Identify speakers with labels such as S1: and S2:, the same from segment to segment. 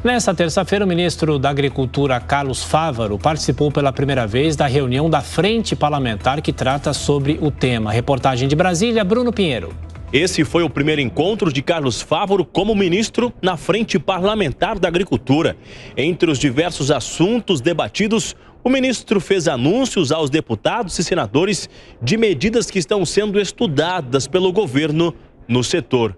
S1: Nesta terça-feira, o ministro da Agricultura, Carlos Fávaro, participou pela primeira vez da reunião da Frente Parlamentar que trata sobre o tema. Reportagem de Brasília, Bruno Pinheiro.
S2: Esse foi o primeiro encontro de Carlos Fávaro como ministro na Frente Parlamentar da Agricultura. Entre os diversos assuntos debatidos, o ministro fez anúncios aos deputados e senadores de medidas que estão sendo estudadas pelo governo no setor.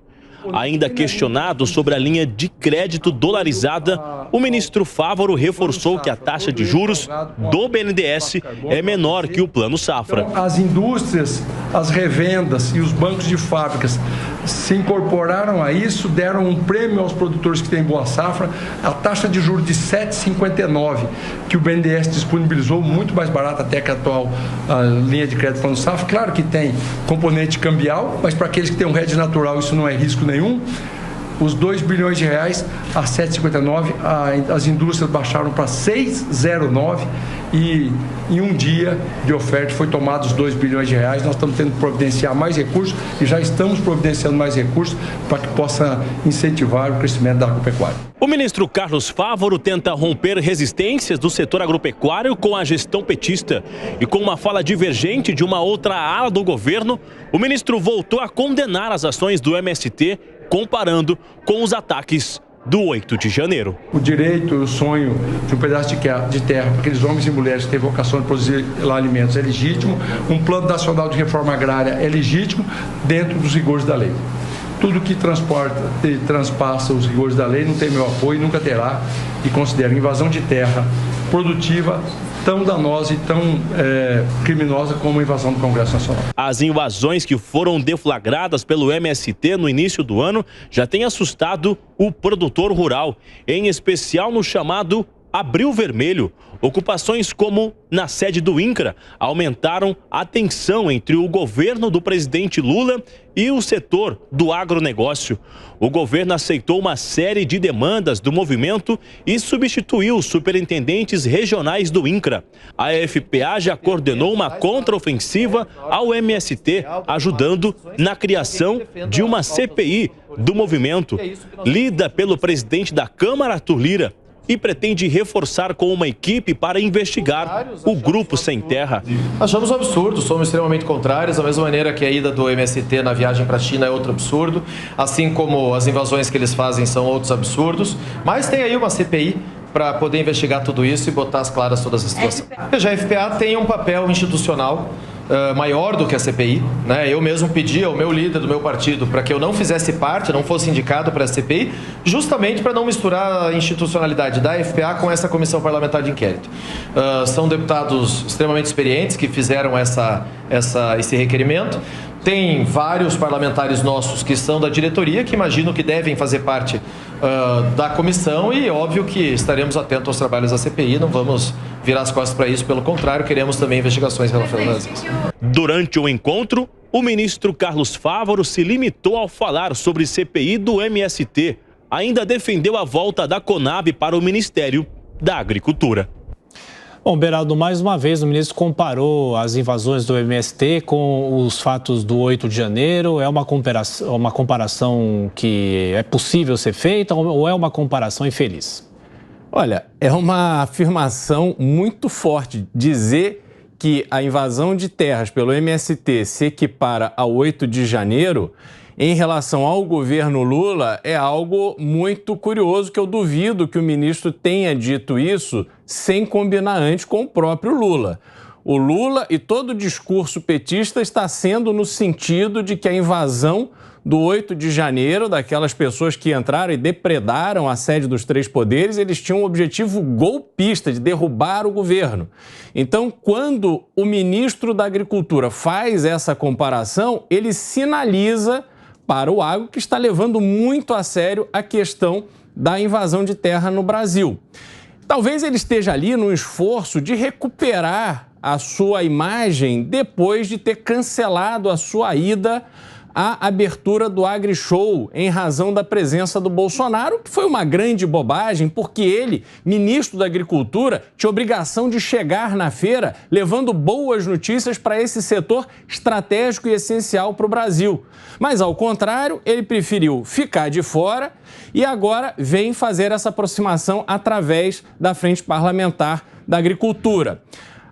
S2: Ainda questionado sobre a linha de crédito dolarizada, o ministro Fávaro reforçou que a taxa de juros do BNDES é menor que o Plano Safra.
S3: As indústrias, as revendas e os bancos de fábricas se incorporaram a isso, deram um prêmio aos produtores que têm boa safra. A taxa de juros de 7,59 que o BNDES disponibilizou, muito mais barata até que a atual linha de crédito Plano Safra. Claro que tem componente cambial, mas para aqueles que têm um hedge natural isso não é risco nenhum. Os 2 bilhões de reais a 7,59, as indústrias baixaram para 6,09 e em um dia de oferta foi tomado os 2 bilhões de reais. Nós estamos tendo que providenciar mais recursos e já estamos providenciando mais recursos para que possa incentivar o crescimento da agropecuária.
S2: O ministro Carlos Fávaro tenta romper resistências do setor agropecuário com a gestão petista. E com uma fala divergente de uma outra ala do governo, o ministro voltou a condenar as ações do MST, comparando com os ataques do 8 de janeiro.
S3: O direito e o sonho de um pedaço de terra para aqueles homens e mulheres que têm vocação de produzir lá alimentos é legítimo. Um plano nacional de reforma agrária é legítimo dentro dos rigores da lei. Tudo que transpassa os rigores da lei não tem meu apoio, nunca terá, e considero invasão de terra produtiva tão danosa e tão criminosa como a invasão do Congresso Nacional.
S2: As invasões que foram deflagradas pelo MST no início do ano já têm assustado o produtor rural, em especial no chamado Abril Vermelho. Ocupações como na sede do INCRA aumentaram a tensão entre o governo do presidente Lula e o setor do agronegócio. O governo aceitou uma série de demandas do movimento e substituiu os superintendentes regionais do INCRA. A FPA já coordenou uma contraofensiva ao MST, ajudando na criação de uma CPI do movimento, lida pelo presidente da Câmara, Arthur Lira, e pretende reforçar com uma equipe para investigar o Grupo Sem Terra.
S4: Achamos um absurdo, somos extremamente contrários, da mesma maneira que a ida do MST na viagem para a China é outro absurdo, assim como as invasões que eles fazem são outros absurdos, mas tem aí uma CPI para poder investigar tudo isso e botar as claras todas as situações. A FPA tem um papel institucional maior do que a CPI, né? Eu mesmo pedi ao meu líder do meu partido para que eu não fizesse parte, não fosse indicado para a CPI, justamente para não misturar a institucionalidade da FPA com essa comissão parlamentar de inquérito. São deputados extremamente experientes que fizeram esse requerimento. Tem vários parlamentares nossos que são da diretoria, que imagino que devem fazer parte da comissão e óbvio que estaremos atentos aos trabalhos da CPI, não vamos virar as costas para isso, pelo contrário, queremos também investigações relacionadas a isso.
S2: Durante o encontro, o ministro Carlos Fávaro se limitou ao falar sobre CPI do MST. Ainda defendeu a volta da Conab para o Ministério da Agricultura.
S1: Bom, Beraldo, mais uma vez o ministro comparou as invasões do MST com os fatos do 8 de janeiro. É uma comparação que é possível ser feita ou é uma comparação infeliz?
S5: Olha, é uma afirmação muito forte dizer que a invasão de terras pelo MST se equipara ao 8 de janeiro em relação ao governo Lula é algo muito curioso, que eu duvido que o ministro tenha dito isso sem combinar antes com o próprio Lula. O Lula e todo o discurso petista está sendo no sentido de que a invasão do 8 de janeiro, daquelas pessoas que entraram e depredaram a sede dos três poderes, eles tinham um objetivo golpista de derrubar o governo. Então, quando o ministro da Agricultura faz essa comparação, ele sinaliza para o agro que está levando muito a sério a questão da invasão de terra no Brasil. Talvez ele esteja ali no esforço de recuperar a sua imagem depois de ter cancelado a sua ida a abertura do AgriShow em razão da presença do Bolsonaro, que foi uma grande bobagem, porque ele, ministro da Agricultura, tinha obrigação de chegar na feira levando boas notícias para esse setor estratégico e essencial para o Brasil. Mas, ao contrário, ele preferiu ficar de fora e agora vem fazer essa aproximação através da Frente Parlamentar da Agricultura.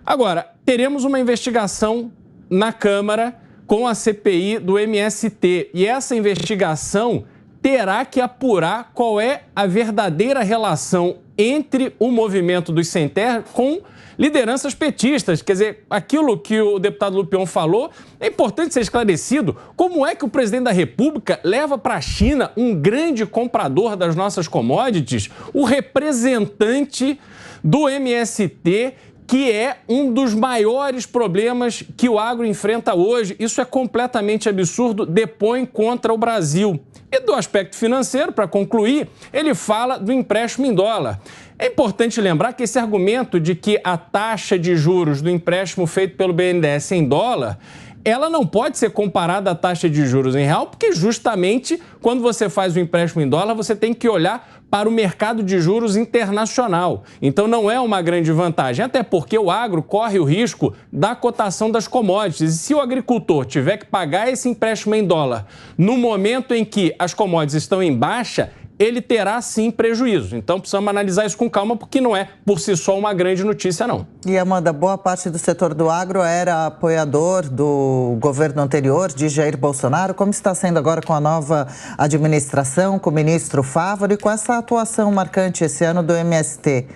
S5: Agora, teremos uma investigação na Câmara com a CPI do MST e essa investigação terá que apurar qual é a verdadeira relação entre o movimento dos sem terra com lideranças petistas. Quer dizer, aquilo que o deputado Lupion falou é importante ser esclarecido. Como é que o presidente da República leva para a China um grande comprador das nossas commodities, o representante do MST, que é um dos maiores problemas que o agro enfrenta hoje? Isso é completamente absurdo, depõe contra o Brasil. E do aspecto financeiro, para concluir, ele fala do empréstimo em dólar. É importante lembrar que esse argumento de que a taxa de juros do empréstimo feito pelo BNDES em dólar, ela não pode ser comparada à taxa de juros em real, porque justamente quando você faz o empréstimo em dólar, você tem que olhar para o mercado de juros internacional. Então não é uma grande vantagem, até porque o agro corre o risco da cotação das commodities. E se o agricultor tiver que pagar esse empréstimo em dólar no momento em que as commodities estão em baixa, ele terá sim prejuízo. Então precisamos analisar isso com calma, porque não é por si só uma grande notícia, não.
S6: E, Amanda, boa parte do setor do agro era apoiador do governo anterior, de Jair Bolsonaro. Como está sendo agora com a nova administração, com o ministro Fávaro e com essa atuação marcante esse ano do MST?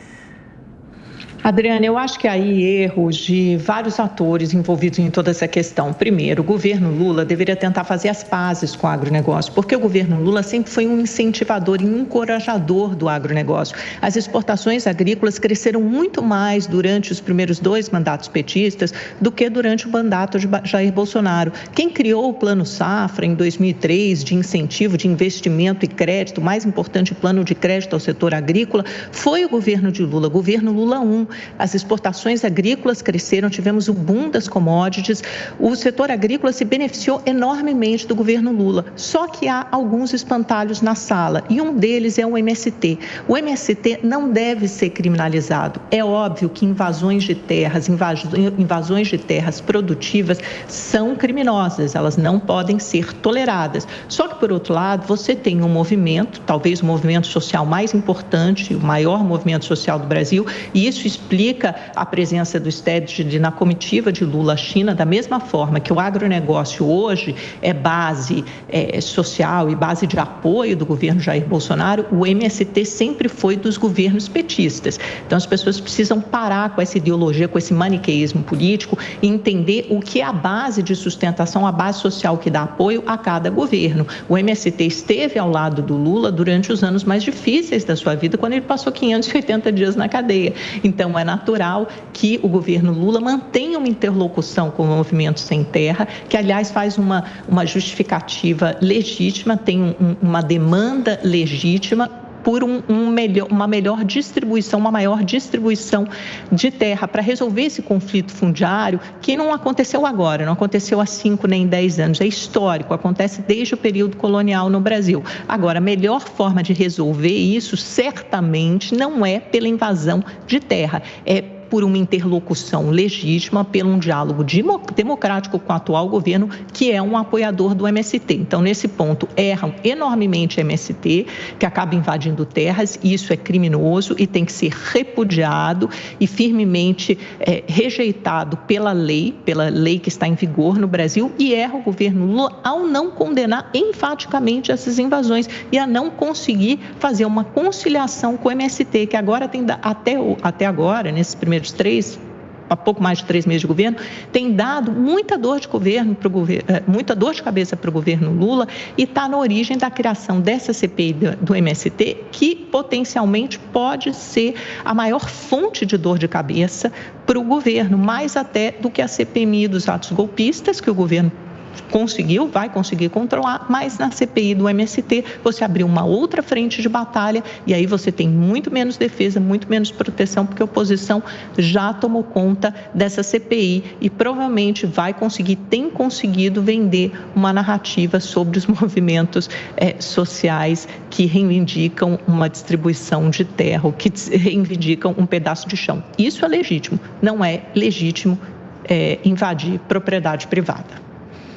S7: Adriana, eu acho que há aí erros de vários atores envolvidos em toda essa questão. Primeiro, o governo Lula deveria tentar fazer as pazes com o agronegócio, porque o governo Lula sempre foi um incentivador e um encorajador do agronegócio. As exportações agrícolas cresceram muito mais durante os primeiros 2 mandatos petistas do que durante o mandato de Jair Bolsonaro. Quem criou o Plano Safra em 2003, de incentivo, de investimento e crédito, o mais importante plano de crédito ao setor agrícola, foi o governo de Lula, governo Lula 1. As exportações agrícolas cresceram, tivemos o boom das commodities, o setor agrícola se beneficiou enormemente do governo Lula. Só que há alguns espantalhos na sala e um deles é o MST. O MST não deve ser criminalizado. É óbvio que invasões de terras produtivas são criminosas, elas não podem ser toleradas. Só que, por outro lado, você tem um movimento, talvez o movimento social mais importante, o maior movimento social do Brasil, e isso explica a presença do STED na comitiva de Lula à China, da mesma forma que o agronegócio hoje é base social e base de apoio do governo Jair Bolsonaro, o MST sempre foi dos governos petistas. Então as pessoas precisam parar com essa ideologia, com esse maniqueísmo político e entender o que é a base de sustentação, a base social que dá apoio a cada governo. O MST esteve ao lado do Lula durante os anos mais difíceis da sua vida, quando ele passou 580 dias na cadeia. Então, é natural que o governo Lula mantenha uma interlocução com o movimento sem terra, que, aliás, faz uma justificativa legítima, tem uma demanda legítima por uma maior distribuição de terra para resolver esse conflito fundiário, que não aconteceu agora, não aconteceu há 5 nem 10 anos, é histórico, acontece desde o período colonial no Brasil. Agora, a melhor forma de resolver isso, certamente, não é pela invasão de terra, é por uma interlocução legítima, pelo um diálogo democrático com o atual governo, que é um apoiador do MST. Então, nesse ponto, erram enormemente o MST, que acaba invadindo terras, e isso é criminoso e tem que ser repudiado e firmemente rejeitado pela lei que está em vigor no Brasil, e erra o governo Lula ao não condenar enfaticamente essas invasões e a não conseguir fazer uma conciliação com o MST, que agora tem, até agora, nesses primeiros há pouco mais de 3 meses de governo, tem dado muita dor de cabeça para o governo Lula e está na origem da criação dessa CPI do MST, que potencialmente pode ser a maior fonte de dor de cabeça para o governo, mais até do que a CPMI dos atos golpistas, que o governo vai conseguir controlar, mas na CPI do MST você abriu uma outra frente de batalha e aí você tem muito menos defesa, muito menos proteção, porque a oposição já tomou conta dessa CPI e provavelmente tem conseguido vender uma narrativa sobre os movimentos sociais que reivindicam uma distribuição de terra, que reivindicam um pedaço de chão. Isso é legítimo, não é legítimo invadir propriedade privada.